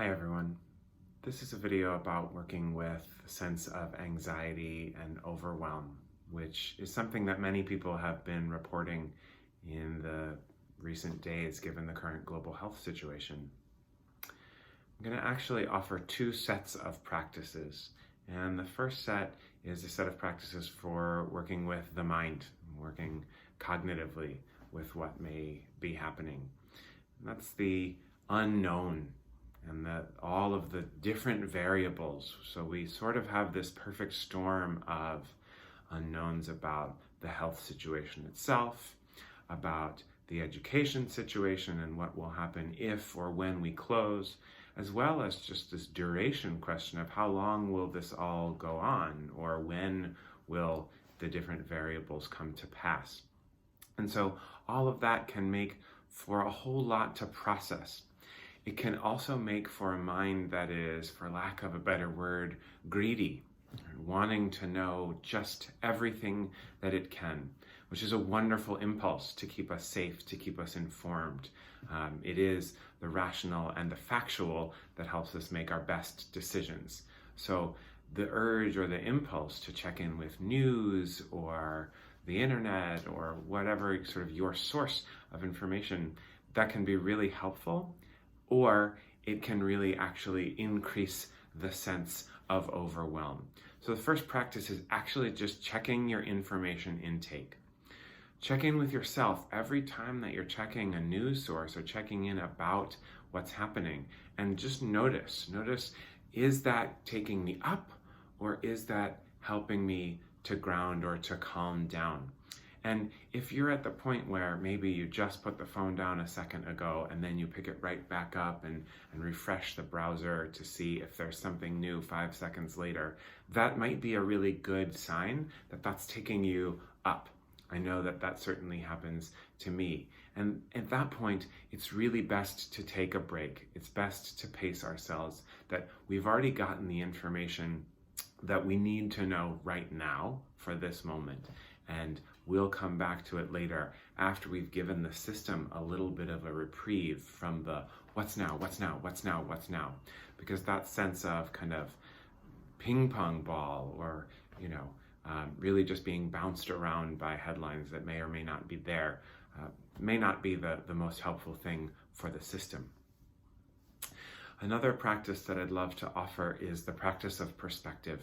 Hi everyone. This is a video about working with a sense of anxiety and overwhelm, which is something that many people have been reporting in the recent days given the current global health situation. I'm going to actually offer two sets of practices. And the first set is a set of practices for working with the mind, working cognitively with what may be happening. And that's the unknown and all of the different variables. So we sort of have this perfect storm of unknowns about the health situation itself, about the education situation and what will happen if or when we close, as well as just this duration question of how long will this all go on, or when will the different variables come to pass. And so all of that can make for a whole lot to process. It can also make for a mind that is, for lack of a better word, greedy, wanting to know just everything that it can, which is a wonderful impulse to keep us safe, to keep us informed. It is the rational and the factual that helps us make our best decisions. So the urge or the impulse to check in with news or the internet or whatever sort of your source of information, that can be really helpful, or it can really actually increase the sense of overwhelm. So the first practice is actually just checking your information intake. Check in with yourself every time that you're checking a news source or checking in about what's happening, and just notice, is that taking me up, or is that helping me to ground or to calm down? And if you're at the point where maybe you just put the phone down a second ago and then you pick it right back up and refresh the browser to see if there's something new 5 seconds later, that might be a really good sign that that's taking you up. I know that that certainly happens to me. And at that point, it's really best to take a break. It's best to pace ourselves, that we've already gotten the information that we need to know right now for this moment. And we'll come back to it later after we've given the system a little bit of a reprieve from the what's now, because that sense of kind of ping pong ball or, really just being bounced around by headlines that may or may not be there, may not be the most helpful thing for the system. Another practice that I'd love to offer is the practice of perspective.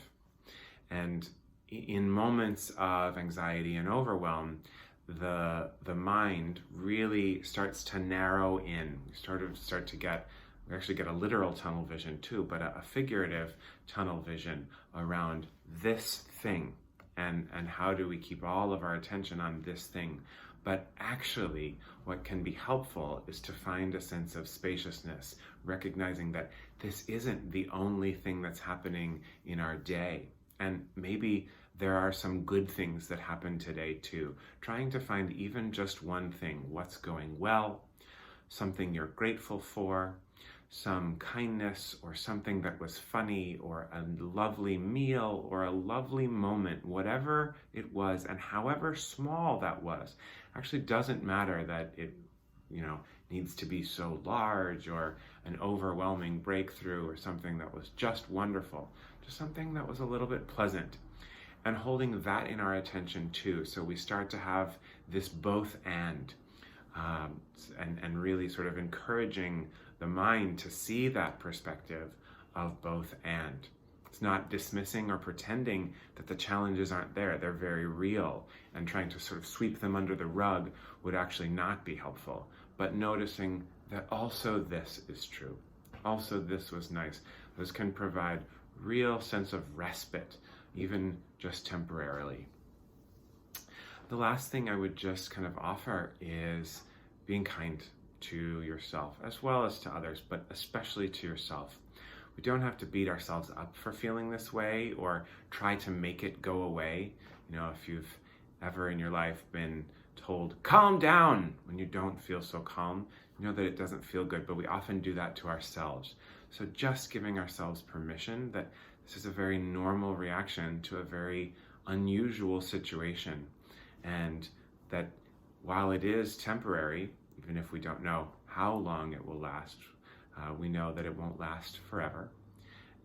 And in moments of anxiety and overwhelm, the mind really starts to narrow in. We actually get a literal tunnel vision too, but a figurative tunnel vision around this thing. And how do we keep all of our attention on this thing? But actually, what can be helpful is to find a sense of spaciousness, recognizing that this isn't the only thing that's happening in our day. And maybe there are some good things that happen today too. Trying to find even just one thing, what's going well, something you're grateful for, some kindness or something that was funny, or a lovely meal or a lovely moment, whatever it was, and however small that was. Actually doesn't matter that it needs to be so large, or an overwhelming breakthrough, or something that was just wonderful. Just something that was a little bit pleasant. And holding that in our attention too. So we start to have this both and really sort of encouraging the mind to see that perspective of both and. It's not dismissing or pretending that the challenges aren't there. They're very real, and trying to sort of sweep them under the rug would actually not be helpful. But noticing that also this is true. Also this was nice. This can provide real sense of respite, even just temporarily. The last thing I would just kind of offer is being kind to yourself, as well as to others, but especially to yourself. We don't have to beat ourselves up for feeling this way or try to make it go away. If you've ever in your life been told, calm down, when you don't feel so calm, you know that it doesn't feel good, but we often do that to ourselves. So just giving ourselves permission that this is a very normal reaction to a very unusual situation, and that while it is temporary, even if we don't know how long it will last, We know that it won't last forever.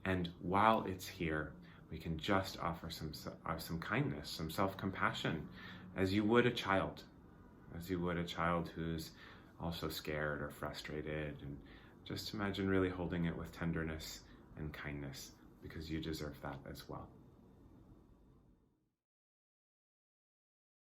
And while it's here, we can just offer some kindness, some self-compassion, as you would a child, who's also scared or frustrated. And just imagine really holding it with tenderness and kindness, because you deserve that as well.